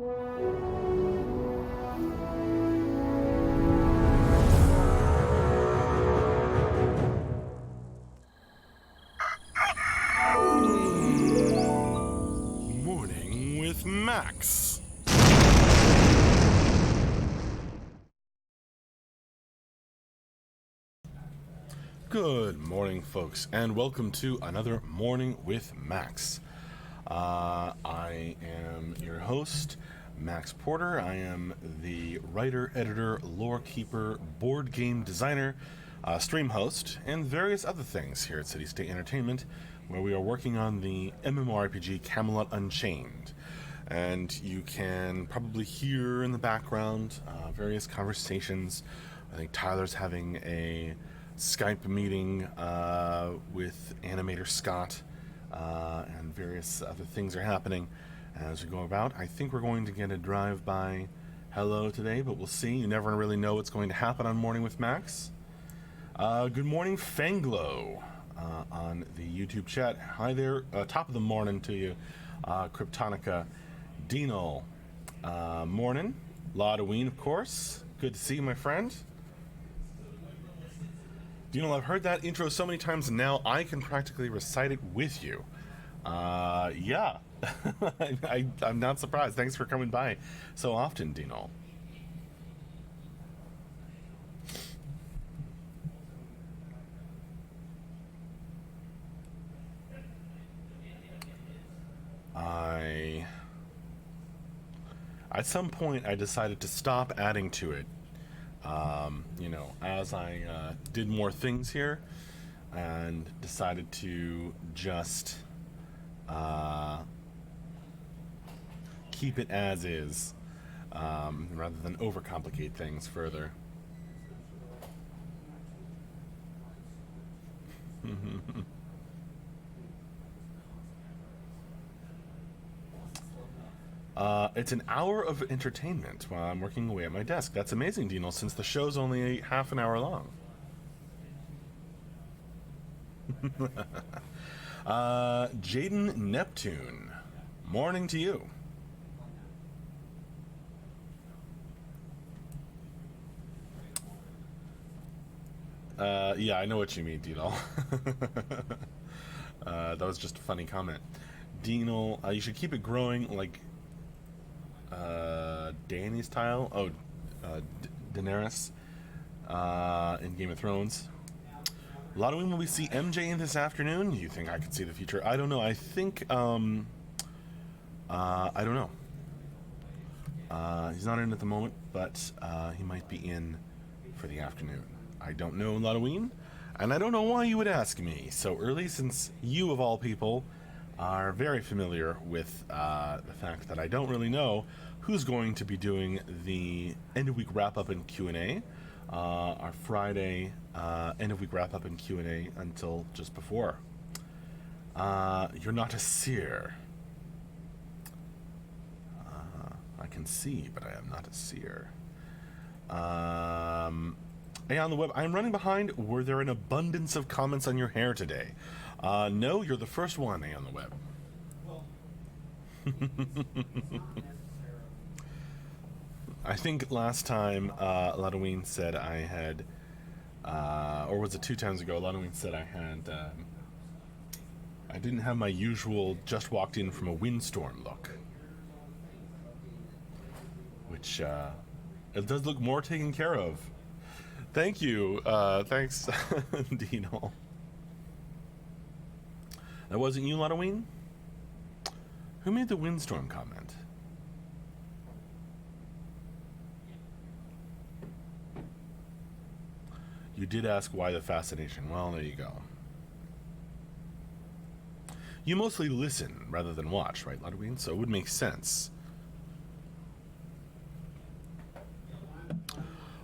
Morning with Max. Good morning, folks, and welcome to another Morning with Max. I am your host, Max Porter. I am the writer, editor, lore keeper, board game designer, stream host, and various other things here at City State Entertainment, where we are working on the MMORPG Camelot Unchained. And you can probably hear in the background various conversations. I think Tyler's having a Skype meeting with animator Scott, and various other things are happening as we go about. I think we're going to get a drive-by hello today, but we'll see. You never really know what's going to happen on Morning with Max. Good morning, Fanglo, on the YouTube chat. Hi there, top of the morning to you, Kryptonica, Dino, morning, Laudaween, of course. Good to see you, my friend. Dino, I've heard that intro so many times, and now I can practically recite it with you. Yeah, I'm not surprised. Thanks for coming by so often, Dino. At some point, I decided to stop adding to it. As I did more things here, and decided to just keep it as is, rather than overcomplicate things further. It's an hour of entertainment while I'm working away at my desk. That's amazing, Dino, since the show's only half an hour long. Jaden Neptune, morning to you. Yeah, I know what you mean, Dino. That was just a funny comment. Dino, you should keep it growing like Dany's style. Oh, Daenerys in Game of Thrones. A lot of women will we see MJ in this afternoon? You think I could see the future? I don't know. I think I don't know. He's not in at the moment, but he might be in for the afternoon. I don't know, Halloween, and I don't know why you would ask me so early, since you, of all people, are very familiar with the fact that I don't really know who's going to be doing the end-of-week wrap-up and Q&A, our Friday end-of-week wrap-up and Q&A until just before. You're not a seer. I can see, but I am not a seer. Hey, on the web, I'm running behind. Were there an abundance of comments on your hair today? No, you're the first one, on the web. I think last time Halloween said I had, or was it 2 times ago, Halloween said I had, I didn't have my usual just walked in from a windstorm look. Which, it does look more taken care of. Thank you. Thanks, Dino. That wasn't you, Halloween? Who made the windstorm comment? You did ask why the fascination. Well, there you go. You mostly listen rather than watch, right, Halloween? So it would make sense.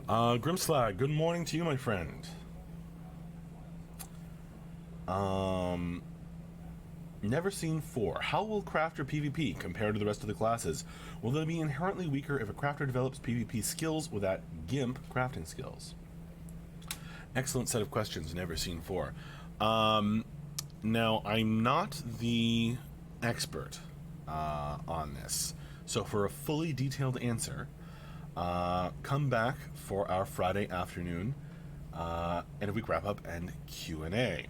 Grimslag, good morning to you, my friend. Never seen 4. How will crafter PvP compare to the rest of the classes? Will they be inherently weaker if a crafter develops PvP skills without GIMP crafting skills? Excellent set of questions. Never seen 4. Now, I'm not the expert on this, So for a fully detailed answer, come back for our Friday afternoon end of week wrap up and Q&A,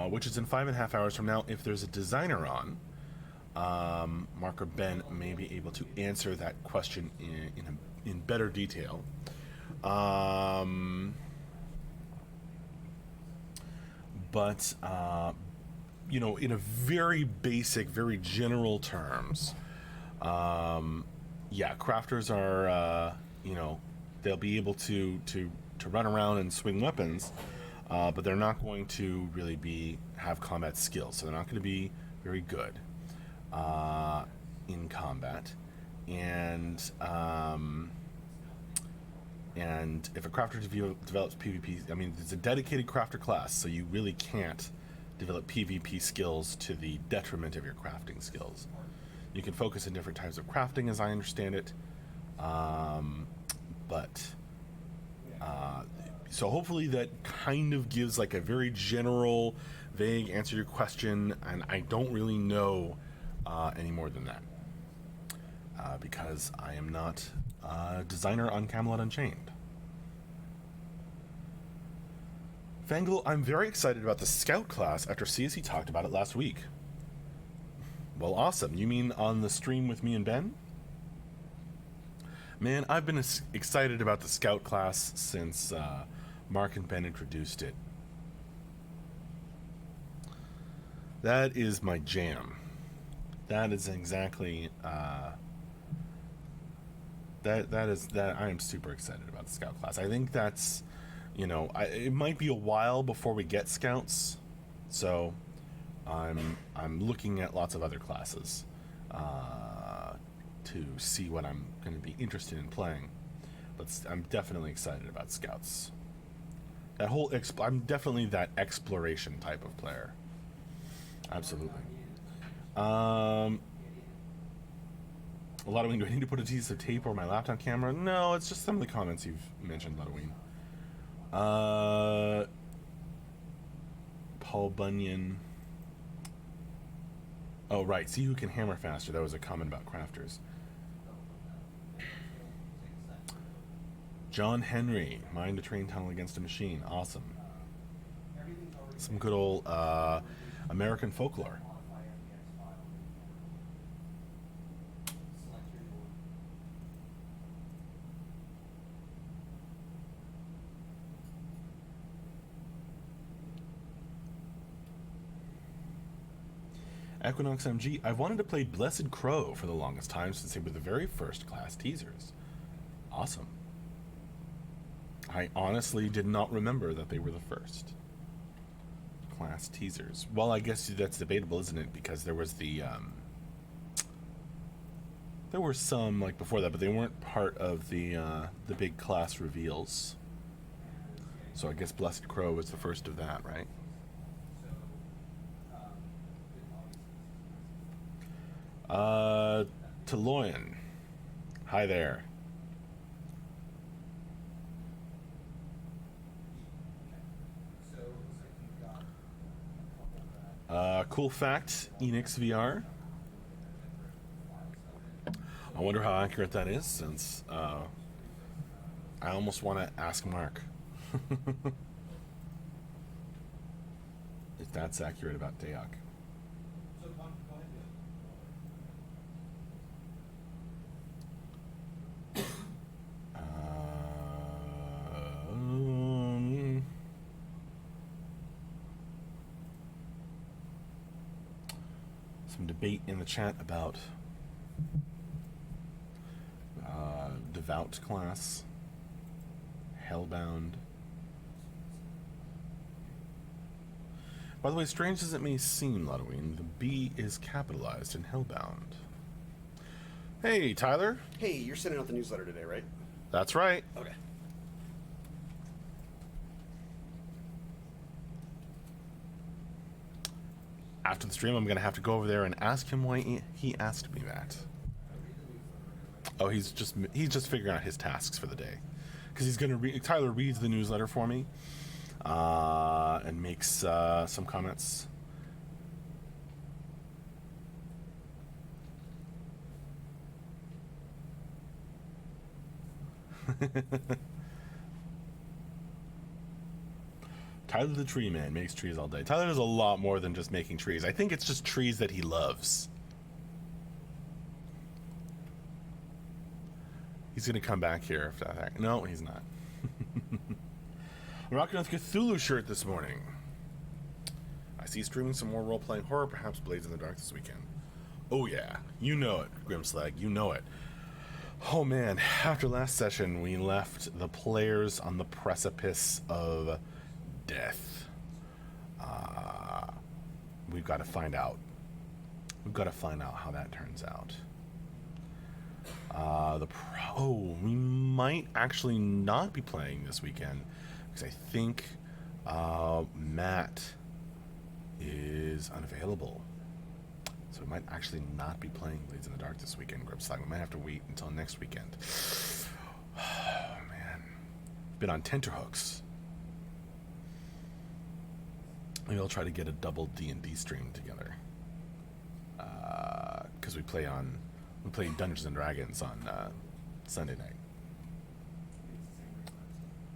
which is in 5.5 hours from now. If there's a designer on, Mark or Ben may be able to answer that question in better detail. But in a very basic, very general terms, crafters are, they'll be able to run around and swing weapons, but they're not going to really have combat skills, so they're not going to be very good in combat. And if a crafter develops PvP, it's a dedicated crafter class, so you really can't develop PvP skills to the detriment of your crafting skills. You can focus on different types of crafting, as I understand it, so hopefully that kind of gives like a very general, vague answer to your question, and I don't really know any more than that, because I am not a designer on Camelot Unchained. Fangle, I'm very excited about the Scout class after CSE talked about it last week. Well, awesome. You mean on the stream with me and Ben? Man, I've been excited about the Scout class since Mark and Ben introduced it. That is my jam. That is exactly that I am super excited about the Scout class. I think that's, it might be a while before we get Scouts, so I'm looking at lots of other classes to see what I'm going to be interested in playing. But I'm definitely excited about Scouts. That whole I'm definitely that exploration type of player. Absolutely. A lot of do I need to put a piece of tape over my laptop camera? No, it's just some of the comments you've mentioned, Ludween. Paul Bunyan. Oh, right. See who can hammer faster. That was a comment about crafters. John Henry. Mine to train tunnel against a machine. Awesome. Some good old American folklore. Equinox MG, I've wanted to play Blessed Crow for the longest time since they were the very first class teasers. Awesome. I honestly did not remember that they were the first class teasers. Well, I guess that's debatable, isn't it? Because there was there were some like before that, but they weren't part of the big class reveals. So I guess Blessed Crow was the first of that, right? Taloyan. Hi there. Cool fact, Enix VR. I wonder how accurate that is, since I almost want to ask Mark if that's accurate about Dayak. Some debate in the chat about Devout class, Hellbound. By the way, strange as it may seem, Ludwig, the B is capitalized in Hellbound. Hey, Tyler. Hey, you're sending out the newsletter today, right? That's right. Okay. After the stream, I'm going to have to go over there and ask him why he asked me that. Oh, he's just figuring out his tasks for the day, because he's going to Tyler reads the newsletter for me, and makes some comments. Tyler the Tree Man makes trees all day. Tyler does a lot more than just making trees. I think it's just trees that he loves. He's going to come back here if that. No, he's not. I'm rocking a Cthulhu shirt this morning. I see streaming some more role-playing horror, perhaps Blades in the Dark this weekend. Oh yeah, you know it, Grimslag, you know it. Oh man, after last session, we left the players on the precipice of death. We've got to find out. We've got to find out how that turns out. We might actually not be playing this weekend because I think Matt is unavailable. So we might actually not be playing Blades in the Dark this weekend, Gripslag. We might have to wait until next weekend. Oh, man. Been on tenterhooks. Maybe I'll try to get a double D&D stream together. Because we play Dungeons and Dragons on Sunday night.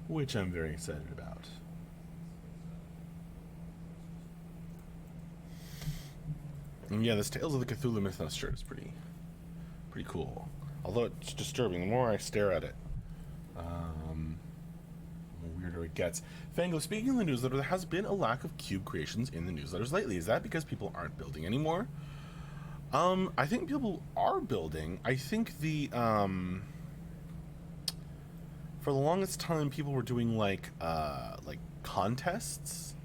Which I'm very excited about. And yeah, this Tales of the Cthulhu Mythos shirt is pretty cool. Although it's disturbing. The more I stare at it, the weirder it gets. Fango, speaking of the newsletter, there has been a lack of cube creations in the newsletters lately. Is that because people aren't building anymore? I think people are building. I think for the longest time, people were doing like contests.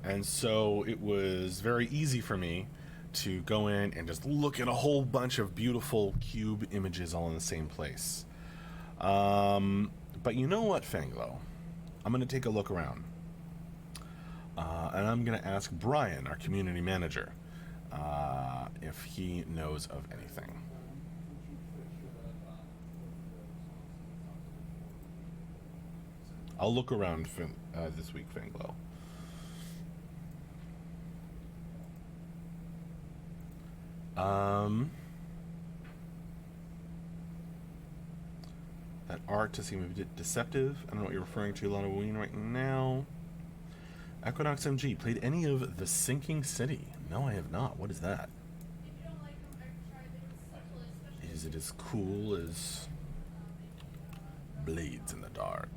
And so it was very easy for me to go in and just look at a whole bunch of beautiful cube images all in the same place. But you know what, Fanglo? I'm going to take a look around. And I'm going to ask Brian, our community manager, if he knows of anything. I'll look around this week, Fanglo. That art to seem a bit deceptive. I don't know what you're referring to, Halloween right now. Equinox MG, played any of The Sinking City? No, I have not. What is that? Is it as cool as Blades in the Dark?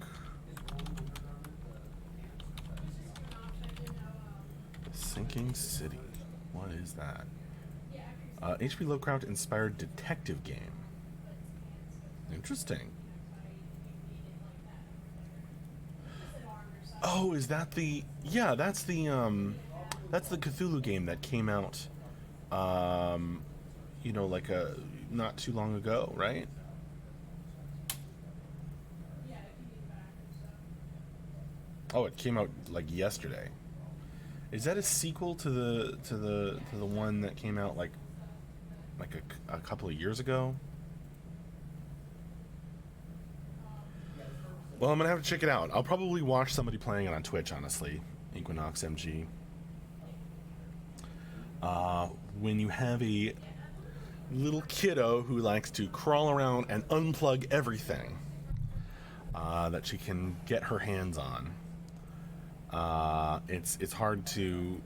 The Sinking City. What is that? H.P. Lovecraft-inspired detective game. Interesting. Oh, is that the... Yeah, that's the Cthulhu game that came out, like not too long ago, right? Oh, it came out like yesterday. Is that a sequel to the one that came out like a couple of years ago? Well, I'm gonna have to check it out. I'll probably watch somebody playing it on Twitch, honestly. Equinox MG. When you have a little kiddo who likes to crawl around and unplug everything that she can get her hands on, it's hard to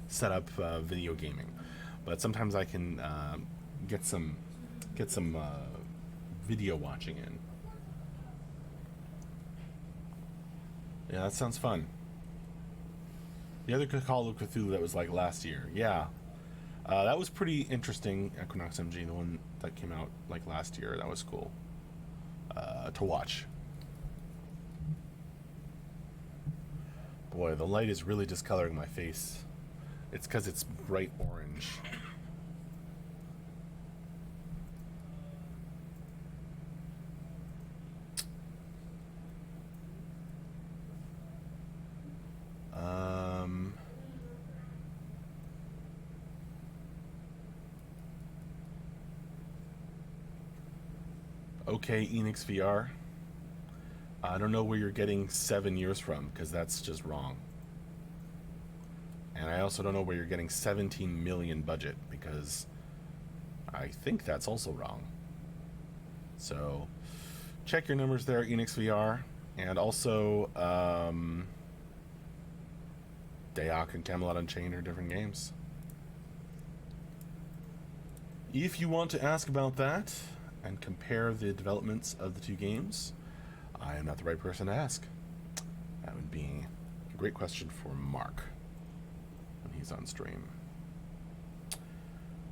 set up video gaming, but sometimes I can get some video watching in. Yeah, that sounds fun. The other Call of Cthulhu that was like last year, yeah, that was pretty interesting. Equinox MG, the one that came out like last year, that was cool to watch. Boy, the light is really discoloring my face. It's because it's bright orange. Okay, Enix VR. I don't know where you're getting 7 years from, because that's just wrong. And I also don't know where you're getting 17 million budget, because I think that's also wrong. So check your numbers there, Enix VR, and also Dayak and Camelot Unchained are different games. If you want to ask about that and compare the developments of the two games, I am not the right person to ask. That would be a great question for Mark when he's on stream.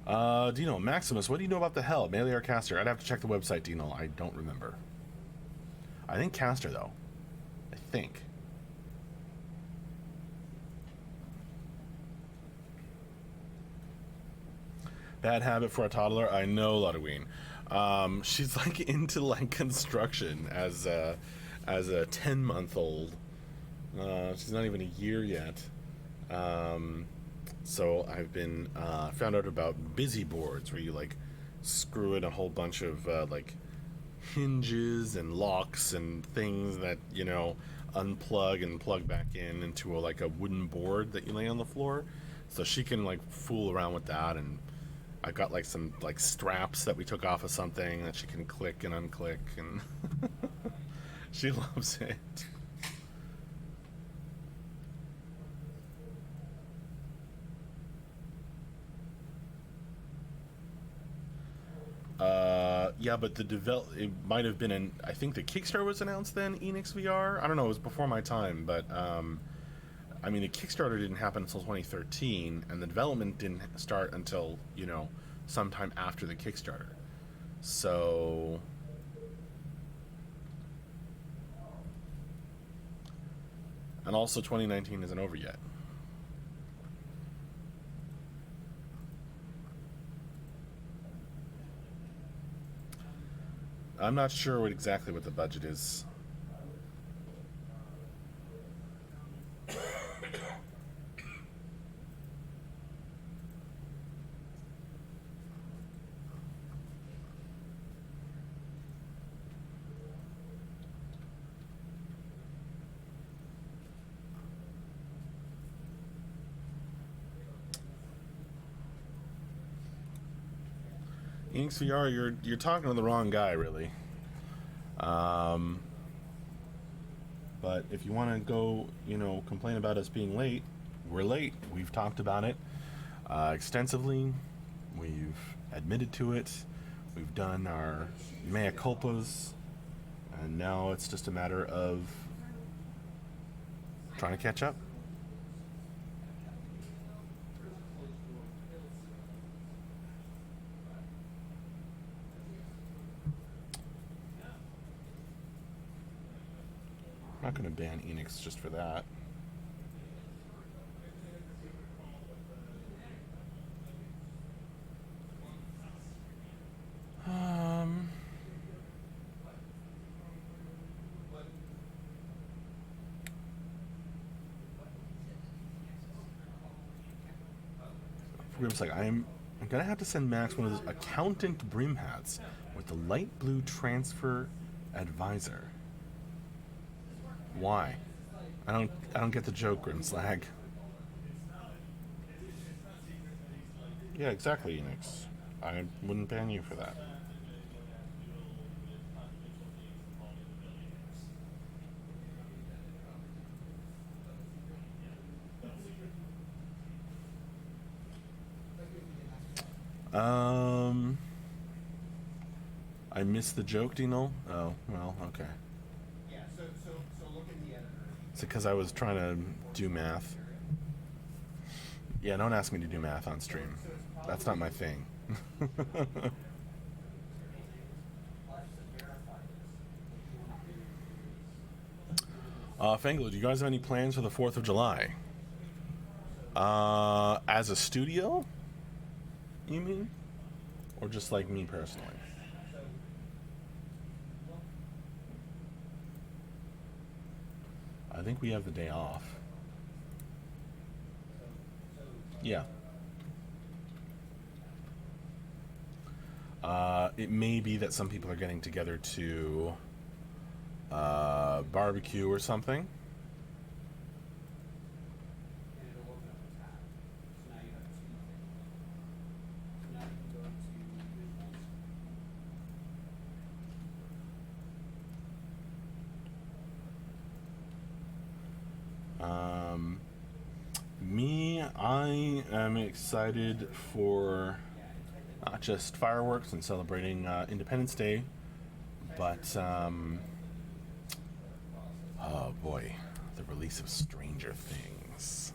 Dino, Maximus, what do you know about the Hell? Melee or Caster? I'd have to check the website, Dino. I don't remember. I think Caster, though. I think. Bad habit for a toddler. I know, Ludwig. She's like into like construction as a 10-month-old. She's not even a year yet. So I've been found out about busy boards where you like screw in a whole bunch of like hinges and locks and things that, you know, unplug and plug back in into like a wooden board that you lay on the floor. So she can like fool around with that, and I've got like some like straps that we took off of something that she can click and unclick, and she loves it. Yeah, but it might have been I think the Kickstarter was announced then, Enix VR. I don't know, it was before my time, but I mean, the Kickstarter didn't happen until 2013, and the development didn't start until, you know, sometime after the Kickstarter. So and also 2019 isn't over yet. I'm not sure exactly what the budget is. Enix VR, you're talking to the wrong guy, really. But if you want to go, you know, complain about us being late, we're late. We've talked about it extensively. We've admitted to it. We've done our mea culpas, and now it's just a matter of trying to catch up. I'm not going to ban Enix just for that. For goodness sake, I'm gonna have to send Max one of those accountant brim hats with the light blue transfer advisor. Why? I don't get the joke, Grimslag. Yeah, exactly, Enix. I wouldn't ban you for that. I missed the joke, Dino? Oh, well, okay. Yeah, so look at the editor. Is it because I was trying to do math? Yeah, don't ask me to do math on stream. That's not my thing. Fanglo, do you guys have any plans for the 4th of July? As a studio? You mean? Or just like me personally? I think we have the day off. Yeah. It may be that some people are getting together to barbecue or something. Um, Me, I am excited for not just fireworks and celebrating Independence Day, but oh boy, the release of Stranger Things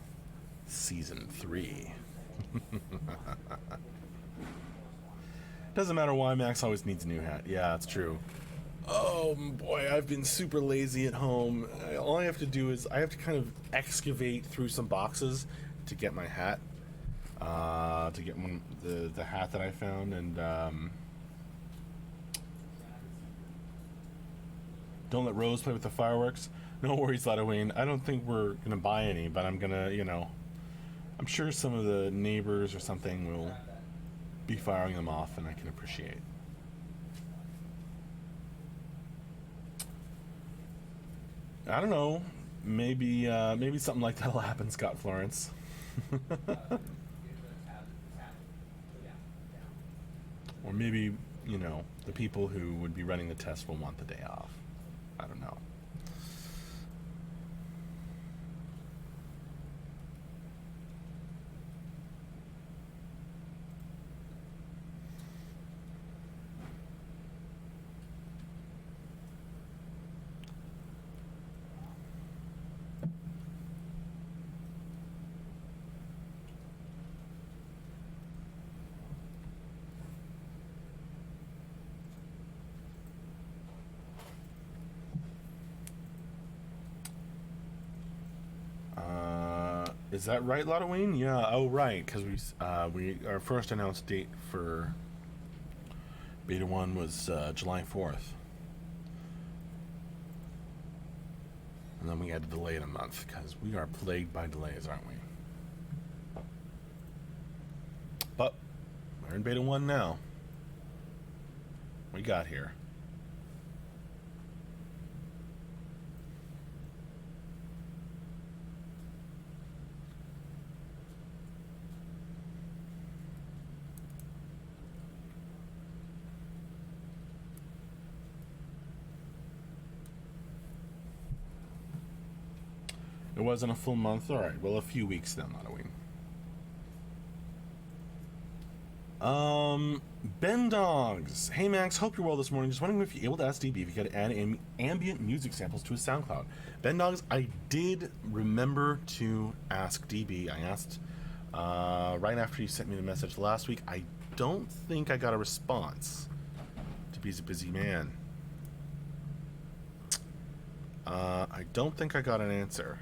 season 3. Doesn't matter why, Max always needs a new hat. Yeah, that's true. Oh boy, I've been super lazy at home. All I have to do is I have to kind of excavate through some boxes to get my hat, to get the hat that I found, and don't let Rose play with the fireworks. No worries, Wayne. I don't think we're gonna buy any, but I'm gonna, I'm sure some of the neighbors or something will be firing them off, and I can appreciate. I don't know. Maybe something like that'll happen, Scott Florence. Or maybe, the people who would be running the test will want the day off. I don't know. Is that right, Lottoween? Yeah. Oh, right. Because our first announced date for Beta 1 was July 4th, and then we had to delay it a month because we are plagued by delays, aren't we? But we're in Beta 1 now. We got here. It wasn't a full month. All right. Well, a few weeks then, Halloween. Ben Dogs. Hey Max, hope you're well this morning. Just wondering if you're able to ask DB if you got to add ambient music samples to his SoundCloud. Ben Dogs, I did remember to ask DB. I asked right after you sent me the message last week. I don't think I got a response. DB's a busy man. I don't think I got an answer.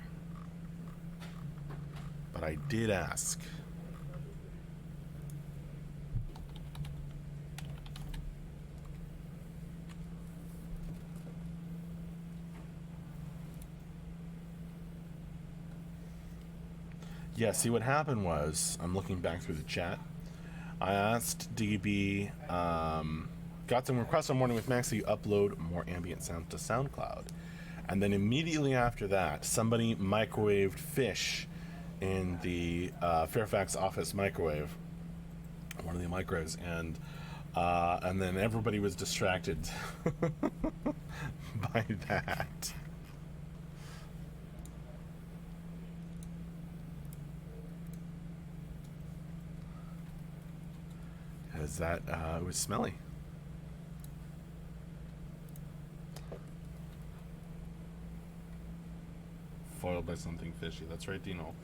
But I did ask. Yeah, see what happened was, I'm looking back through the chat. I asked DB, got some requests on Morning with Max that you upload more ambient sounds to SoundCloud. And then immediately after that, somebody microwaved fish in the Fairfax office microwave, one of the microwaves, and then everybody was distracted by that. Because that it was smelly. Foiled by something fishy. That's right, Dino.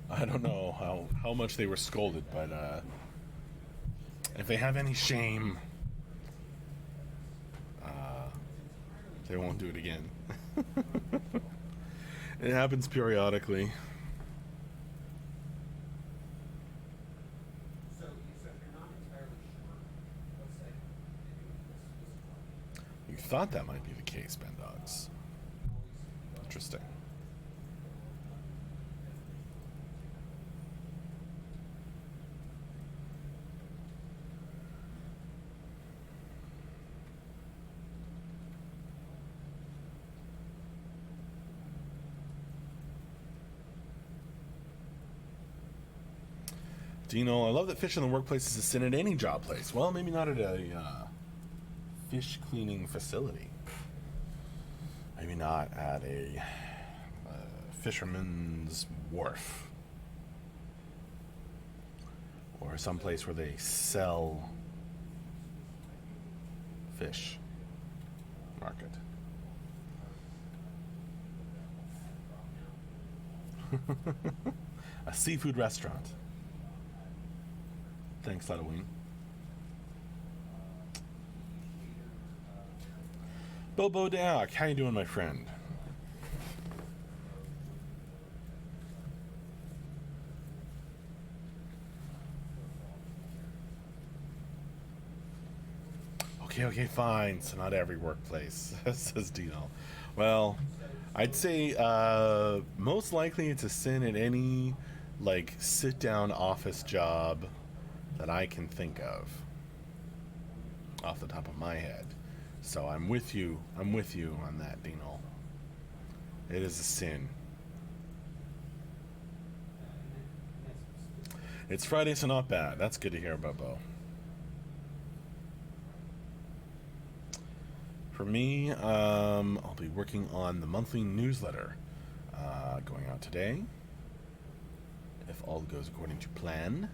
I don't know how much they were scolded, but if they have any shame, they won't do it again. It happens periodically. So you're not entirely sure what's that You thought that might be the case, Ben Dogs. Interesting. Dino, I love that fish in the workplace is a sin at any job place. Well, maybe not at a fish cleaning facility. Maybe not at a fisherman's wharf. Or some place where they sell fish. Market. A seafood restaurant. Thanks, Halloween. Bobo Dayak, how you doing, my friend? Okay, fine. So not every workplace, says Dino. Well, I'd say most likely it's a sin at any like sit-down office job that I can think of off the top of my head. So I'm with you on that, Dino. It is a sin. It's Friday, so not bad. That's good to hear, Bobo. For me, I'll be working on the monthly newsletter going out today, if all goes according to plan.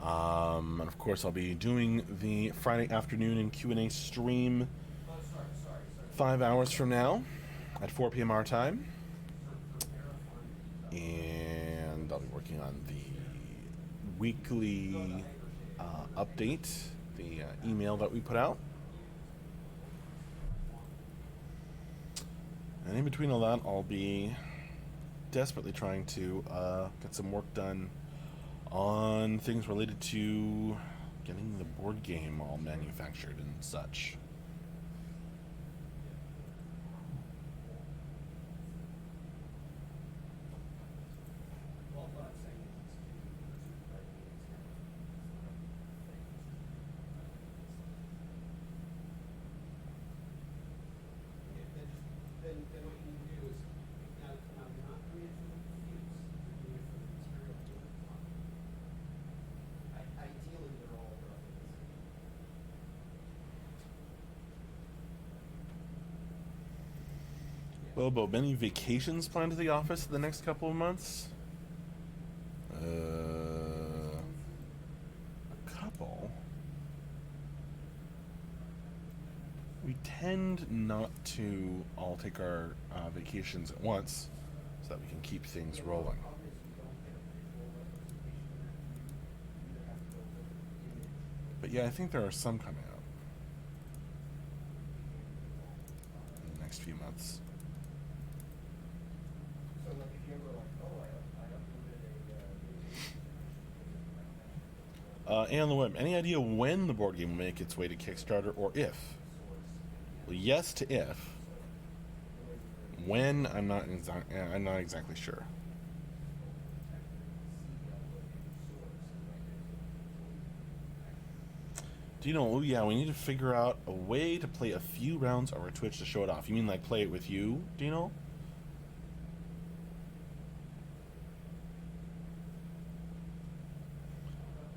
And of course, I'll be doing the Friday afternoon and Q&A stream 5 hours from now at 4 p.m. our time. And I'll be working on the weekly update, the email that we put out. And in between all that, I'll be desperately trying to get some work done on things related to getting the board game all manufactured and such. Then what you need to do is, now you're not doing it for the fuse, you're doing it for the material doing it. Ideally, they're all roughly the same. Bobo, many vacations planned to the office in the next couple of months? A couple. We tend not to all take our vacations at once so that we can keep things rolling. But yeah, I think there are some coming out in the next few months. So like if you ever like, oh, I uploaded And on the web, any idea when the board game will make its way to Kickstarter, or if? Well, yes to if. When, I'm not exactly sure. Do you know? Oh yeah, we need to figure out a way to play a few rounds over Twitch to show it off. You mean like play it with you, Dino?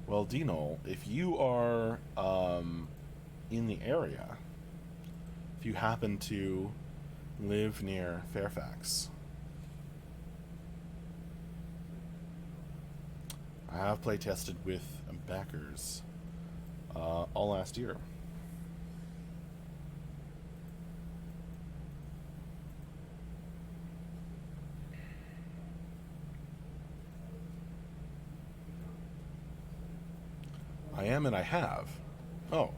Well, Dino, if you are in the area, if you happen to live near Fairfax, I have play tested with backers all last year. I am and I have. Oh.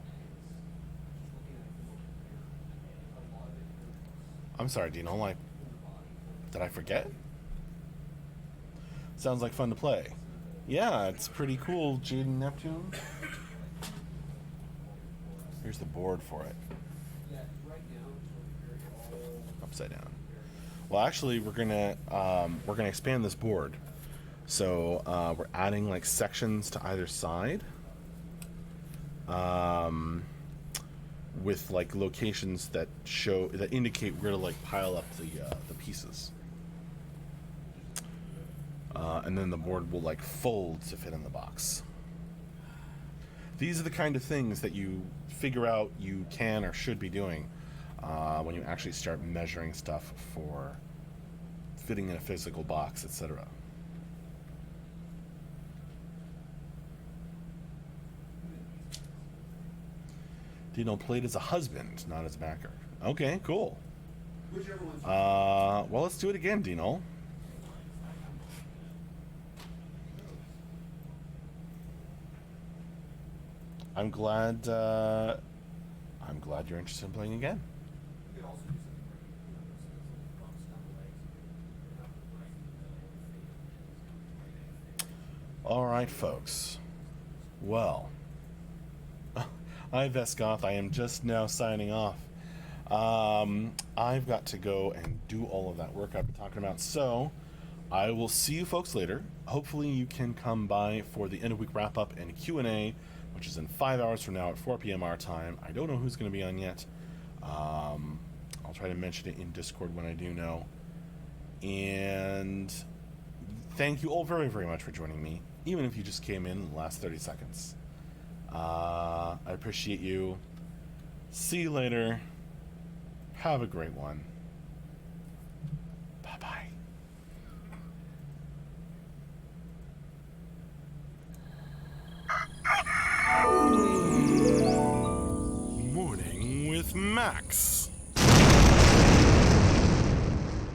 I'm sorry, Dino. Like, did I forget? Sounds like fun to play. Yeah, it's pretty cool, Jaden Neptune. Here's the board for it. Upside down. Well, actually, we're gonna expand this board. So we're adding like sections to either side. With like locations that indicate where to like pile up the pieces. and then the board will like fold to fit in the box. These are the kind of things that you figure out you can or should be doing when you actually start measuring stuff for fitting in a physical box, etc. Dino played as a husband, not as a backer. Okay, cool. Whichever one's Well, let's do it again, Dino. I'm glad you're interested in playing again. You could also do something where you know, bumps down the legs. All right, folks. Well, I, Vesgoth, I am just now signing off. I've got to go and do all of that work I've been talking about, so I will see you folks later. Hopefully you can come by for the end of week wrap-up and Q&A, which is in 5 hours from now at 4 p.m. our time. I don't know who's going to be on yet. I'll try to mention it in Discord when I do know. And thank you all very, very much for joining me, even if you just came in the last 30 seconds. I appreciate you. See you later. Have a great one. Bye-bye. Morning with Max.